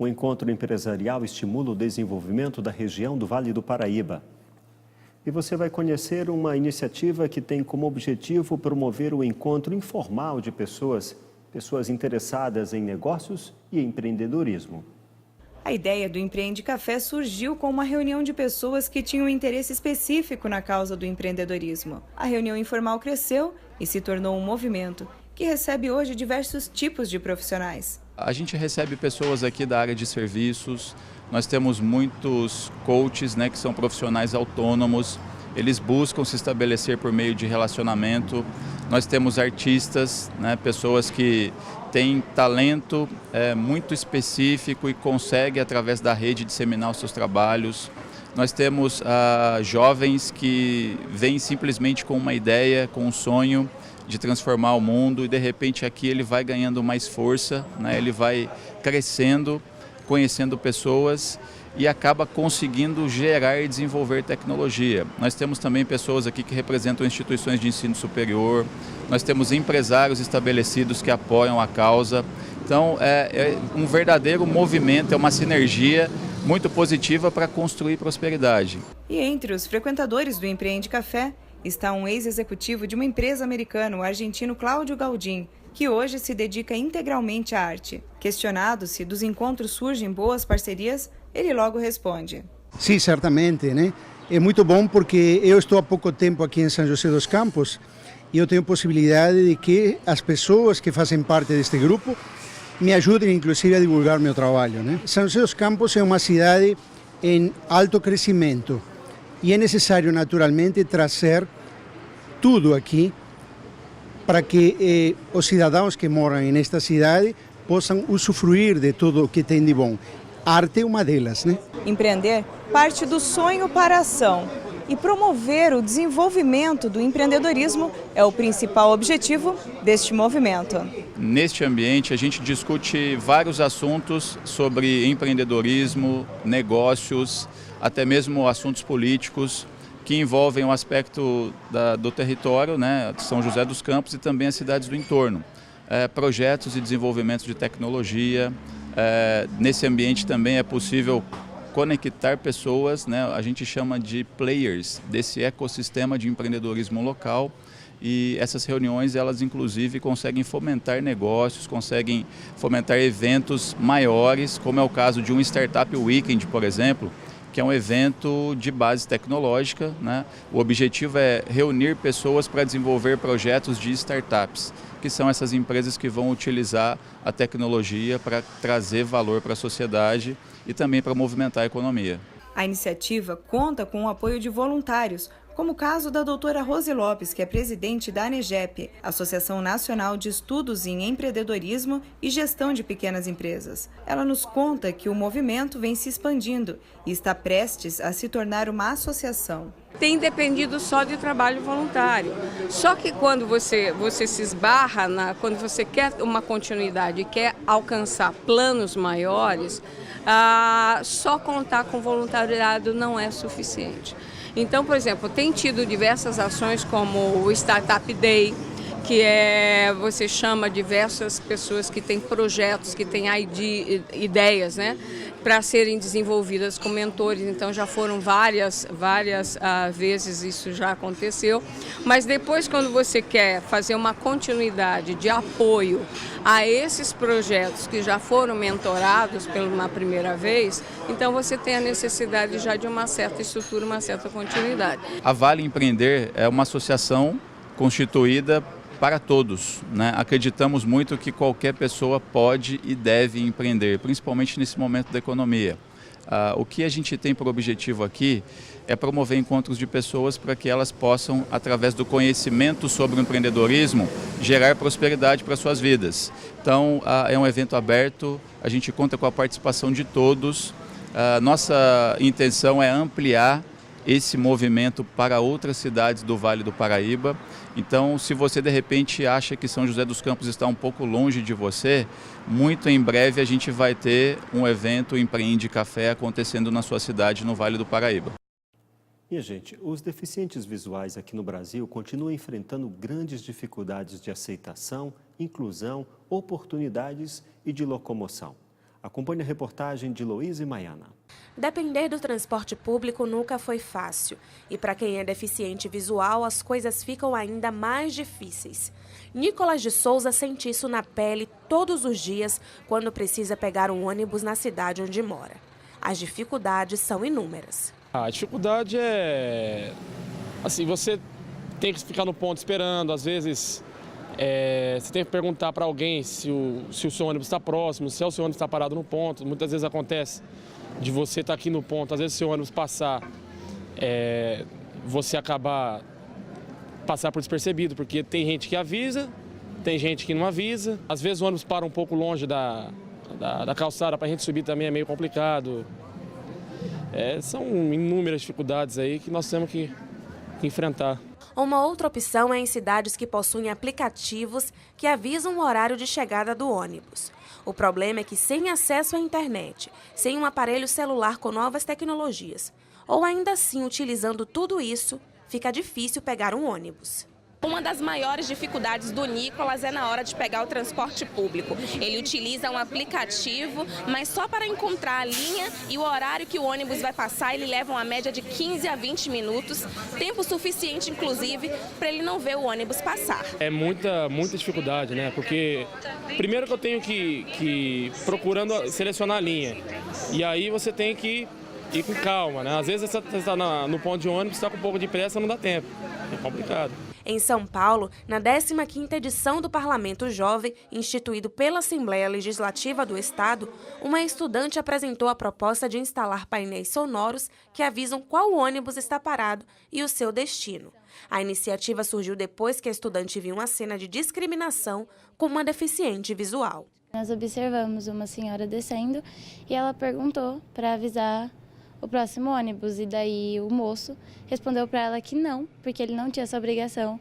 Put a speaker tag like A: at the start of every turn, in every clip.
A: O encontro empresarial estimula o desenvolvimento da região do Vale do Paraíba. E você vai conhecer uma iniciativa que tem como objetivo promover o encontro informal de pessoas interessadas em negócios e empreendedorismo.
B: A ideia do Empreende Café surgiu com uma reunião de pessoas que tinham interesse específico na causa do empreendedorismo. A reunião informal cresceu e se tornou um movimento que recebe hoje diversos tipos de profissionais.
C: A gente recebe pessoas aqui da área de serviços, nós temos muitos coaches, que são profissionais autônomos, eles buscam se estabelecer por meio de relacionamento. Nós temos artistas, pessoas que têm talento muito específico e conseguem, através da rede, disseminar os seus trabalhos. Nós temos jovens que vêm simplesmente com uma ideia, com um sonho de transformar o mundo e, de repente, aqui ele vai ganhando mais força, ele vai crescendo, conhecendo pessoas e acaba conseguindo gerar e desenvolver tecnologia. Nós temos também pessoas aqui que representam instituições de ensino superior, nós temos empresários estabelecidos que apoiam a causa. Então, é um verdadeiro movimento, é uma sinergia muito positiva para construir prosperidade.
B: E entre os frequentadores do Empreende Café está um ex-executivo de uma empresa americana, o argentino Cláudio Galdin, que hoje se dedica integralmente à arte. Questionado se dos encontros surgem boas parcerias, ele logo responde.
D: Sim, certamente, É muito bom porque eu estou há pouco tempo aqui em São José dos Campos e eu tenho possibilidade de que as pessoas que fazem parte deste grupo me ajudem, inclusive, a divulgar meu trabalho, São José dos Campos é uma cidade em alto crescimento e é necessário, naturalmente, trazer tudo aqui para que os cidadãos que moram nesta cidade possam usufruir de tudo o que tem de bom. A arte é uma delas,
B: Empreender parte do sonho para a ação e promover o desenvolvimento do empreendedorismo é o principal objetivo deste movimento.
C: Neste ambiente, a gente discute vários assuntos sobre empreendedorismo, negócios, até mesmo assuntos políticos que envolvem o aspecto do território, de São José dos Campos e também as cidades do entorno. Projetos e desenvolvimento de tecnologia. Nesse ambiente também é possível conectar pessoas, a gente chama de players desse ecossistema de empreendedorismo local. E essas reuniões, elas inclusive conseguem fomentar negócios, conseguem fomentar eventos maiores, como é o caso de um Startup Weekend, por exemplo, que é um evento de base tecnológica, O objetivo é reunir pessoas para desenvolver projetos de startups, que são essas empresas que vão utilizar a tecnologia para trazer valor para a sociedade e também para movimentar a economia.
B: A iniciativa conta com o apoio de voluntários, como o caso da doutora Rose Lopes, que é presidente da ANEGEP, Associação Nacional de Estudos em Empreendedorismo e Gestão de Pequenas Empresas. Ela nos conta que o movimento vem se expandindo e está prestes a se tornar uma associação.
E: Tem dependido só de trabalho voluntário. Só que quando você se esbarra, quando você quer uma continuidade e quer alcançar planos maiores, só contar com voluntariado não é suficiente. Então, por exemplo, tem tido diversas ações como o Startup Day, que você chama diversas pessoas que têm projetos, que têm ideias, para serem desenvolvidas com mentores. Então já foram várias vezes isso já aconteceu. Mas depois, quando você quer fazer uma continuidade de apoio a esses projetos que já foram mentorados pela uma primeira vez, então você tem a necessidade já de uma certa estrutura, uma certa continuidade.
C: A Vale Empreender é uma associação constituída para todos, Acreditamos muito que qualquer pessoa pode e deve empreender, principalmente nesse momento da economia. O que a gente tem por objetivo aqui é promover encontros de pessoas para que elas possam, através do conhecimento sobre o empreendedorismo, gerar prosperidade para suas vidas. Então, é um evento aberto, a gente conta com a participação de todos. Nossa intenção é ampliar esse movimento para outras cidades do Vale do Paraíba. Então, se você de repente acha que São José dos Campos está um pouco longe de você, muito em breve a gente vai ter um evento Empreende Café acontecendo na sua cidade, no Vale do Paraíba.
A: E, gente, os deficientes visuais aqui no Brasil continuam enfrentando grandes dificuldades de aceitação, inclusão, oportunidades e de locomoção. Acompanhe a reportagem de Loísa Maiana.
F: Depender do transporte público nunca foi fácil. E para quem é deficiente visual, as coisas ficam ainda mais difíceis. Nicolas de Souza sente isso na pele todos os dias quando precisa pegar um ônibus na cidade onde mora. As dificuldades são inúmeras.
G: A dificuldade é... assim, você tem que ficar no ponto esperando, às vezes... você tem que perguntar para alguém se o seu ônibus está próximo, se o seu ônibus está parado no ponto. Muitas vezes acontece de você estar aqui no ponto, às vezes o seu ônibus passar, você passar por despercebido, porque tem gente que avisa, tem gente que não avisa. Às vezes o ônibus para um pouco longe da calçada, para a gente subir também é meio complicado. São inúmeras dificuldades aí que nós temos que enfrentar.
F: Uma outra opção é em cidades que possuem aplicativos que avisam o horário de chegada do ônibus. O problema é que sem acesso à internet, sem um aparelho celular com novas tecnologias, ou ainda assim utilizando tudo isso, fica difícil pegar um ônibus.
H: Uma das maiores dificuldades do Nicolas é na hora de pegar o transporte público. Ele utiliza um aplicativo, mas só para encontrar a linha e o horário que o ônibus vai passar, ele leva uma média de 15 a 20 minutos, tempo suficiente, inclusive, para ele não ver o ônibus passar.
G: É muita dificuldade, né? Porque primeiro que eu tenho que procurando selecionar a linha, e aí você tem que ir com calma, né? Às vezes você está no ponto de ônibus, está com um pouco de pressa, não dá tempo. É complicado.
F: Em São Paulo, na 15ª edição do Parlamento Jovem, instituído pela Assembleia Legislativa do Estado, uma estudante apresentou a proposta de instalar painéis sonoros que avisam qual ônibus está parado e o seu destino. A iniciativa surgiu depois que a estudante viu uma cena de discriminação com uma deficiente visual.
I: Nós observamos uma senhora descendo e ela perguntou para avisar o próximo ônibus, e daí o moço respondeu para ela que não, porque ele não tinha essa obrigação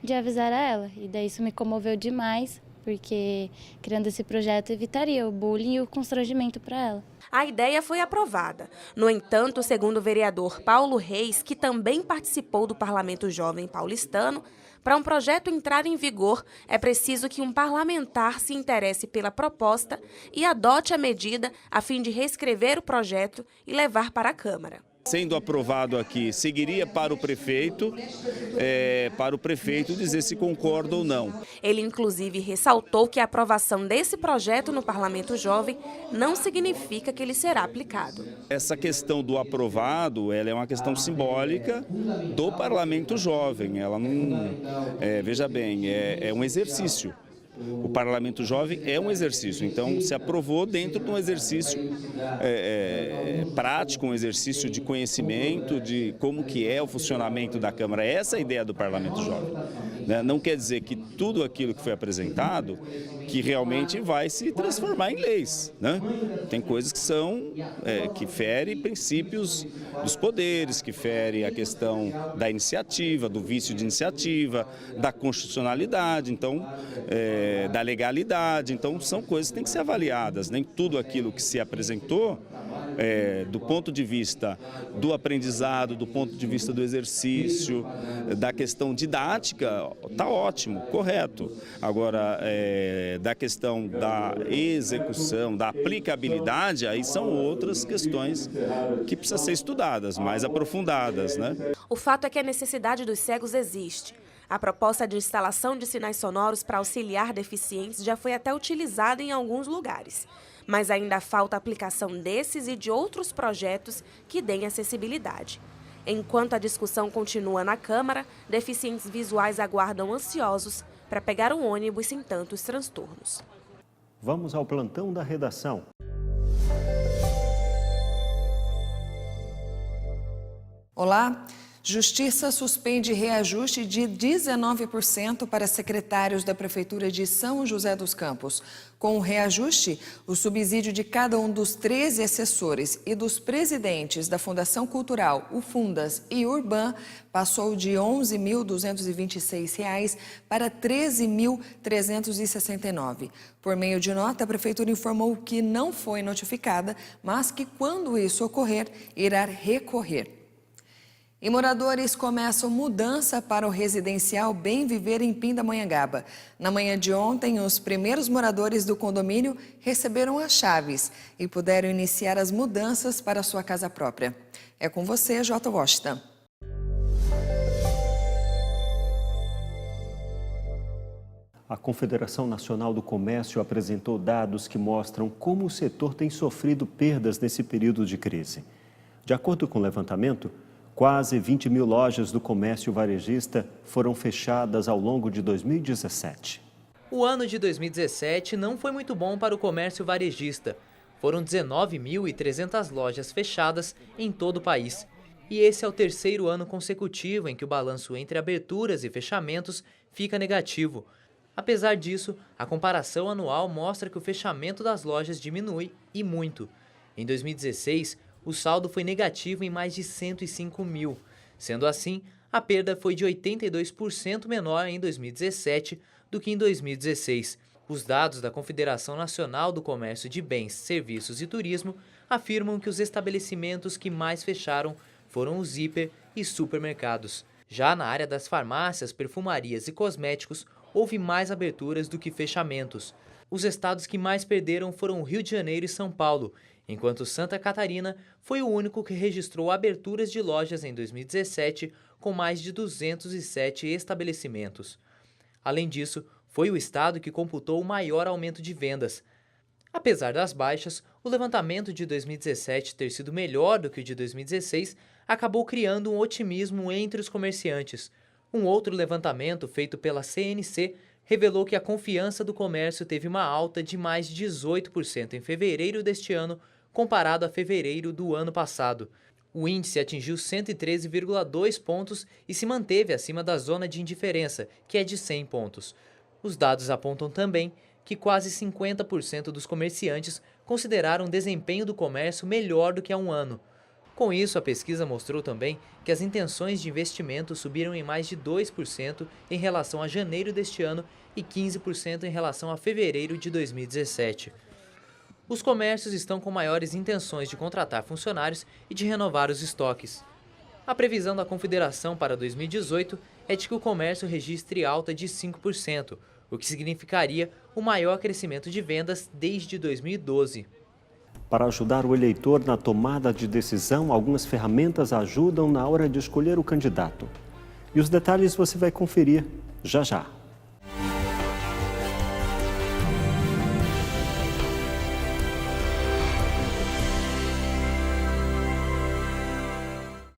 I: de avisar a ela. E daí isso me comoveu demais, porque criando esse projeto evitaria o bullying e o constrangimento para ela.
F: A ideia foi aprovada. No entanto, segundo o vereador Paulo Reis, que também participou do Parlamento Jovem paulistano, para um projeto entrar em vigor, é preciso que um parlamentar se interesse pela proposta e adote a medida a fim de reescrever o projeto e levar para a Câmara.
J: Sendo aprovado aqui, seguiria para o prefeito dizer se concorda ou não.
F: Ele, inclusive, ressaltou que a aprovação desse projeto no Parlamento Jovem não significa que ele será aplicado.
J: Essa questão do aprovado, ela é uma questão simbólica do Parlamento Jovem. Ela não, veja bem, é um exercício. O Parlamento Jovem é um exercício, então se aprovou dentro de um exercício prático, um exercício de conhecimento de como que é o funcionamento da Câmara. Essa é a ideia do Parlamento Jovem. Não quer dizer que tudo aquilo que foi apresentado que realmente vai se transformar em leis, né? Tem coisas que são, que ferem princípios dos poderes, que ferem a questão da iniciativa, do vício de iniciativa, da constitucionalidade, então, da legalidade. Então, são coisas que têm que ser avaliadas. Nem tudo aquilo que se apresentou, do ponto de vista do aprendizado, do ponto de vista do exercício, da questão didática, está ótimo, correto. Agora, da questão da execução, da aplicabilidade, aí são outras questões que precisam ser estudadas, mais aprofundadas, né?
F: O fato é que a necessidade dos cegos existe. A proposta de instalação de sinais sonoros para auxiliar deficientes já foi até utilizada em alguns lugares. Mas ainda falta a aplicação desses e de outros projetos que deem acessibilidade. Enquanto a discussão continua na Câmara, deficientes visuais aguardam ansiosos para pegar um ônibus sem tantos transtornos.
A: Vamos ao plantão da redação.
K: Olá. Justiça suspende reajuste de 19% para secretários da Prefeitura de São José dos Campos. Com o reajuste, o subsídio de cada um dos 13 assessores e dos presidentes da Fundação Cultural, o Fundas e Urban, passou de R$ 11.226 para R$ 13.369. Por meio de nota, a Prefeitura informou que não foi notificada, mas que quando isso ocorrer, irá recorrer. E moradores começam mudança para o residencial Bem Viver em Pindamonhangaba. Na manhã de ontem, os primeiros moradores do condomínio receberam as chaves e puderam iniciar as mudanças para sua casa própria. É com você, J. Washington.
A: A Confederação Nacional do Comércio apresentou dados que mostram como o setor tem sofrido perdas nesse período de crise. De acordo com o levantamento, quase 20 mil lojas do comércio varejista foram fechadas ao longo de 2017.
L: O ano de 2017 não foi muito bom para o comércio varejista. Foram 19.300 lojas fechadas em todo o país. E esse é o terceiro ano consecutivo em que o balanço entre aberturas e fechamentos fica negativo. Apesar disso, a comparação anual mostra que o fechamento das lojas diminui e muito. Em 2016, o saldo foi negativo em mais de 105 mil. Sendo assim, a perda foi de 82% menor em 2017 do que em 2016. Os dados da Confederação Nacional do Comércio de Bens, Serviços e Turismo afirmam que os estabelecimentos que mais fecharam foram os hiper e supermercados. Já na área das farmácias, perfumarias e cosméticos, houve mais aberturas do que fechamentos. Os estados que mais perderam foram o Rio de Janeiro e São Paulo, enquanto Santa Catarina foi o único que registrou aberturas de lojas em 2017, com mais de 207 estabelecimentos. Além disso, foi o estado que computou o maior aumento de vendas. Apesar das baixas, o levantamento de 2017 ter sido melhor do que o de 2016 acabou criando um otimismo entre os comerciantes. Um outro levantamento feito pela CNC revelou que a confiança do comércio teve uma alta de mais de 18% em fevereiro deste ano, comparado a fevereiro do ano passado. O índice atingiu 113,2 pontos e se manteve acima da zona de indiferença, que é de 100 pontos. Os dados apontam também que quase 50% dos comerciantes consideraram o desempenho do comércio melhor do que há um ano. Com isso, a pesquisa mostrou também que as intenções de investimento subiram em mais de 2% em relação a janeiro deste ano e 15% em relação a fevereiro de 2017. Os comércios estão com maiores intenções de contratar funcionários e de renovar os estoques. A previsão da Confederação para 2018 é de que o comércio registre alta de 5%, o que significaria o maior crescimento de vendas desde 2012.
A: Para ajudar o eleitor na tomada de decisão, algumas ferramentas ajudam na hora de escolher o candidato. E os detalhes você vai conferir já já.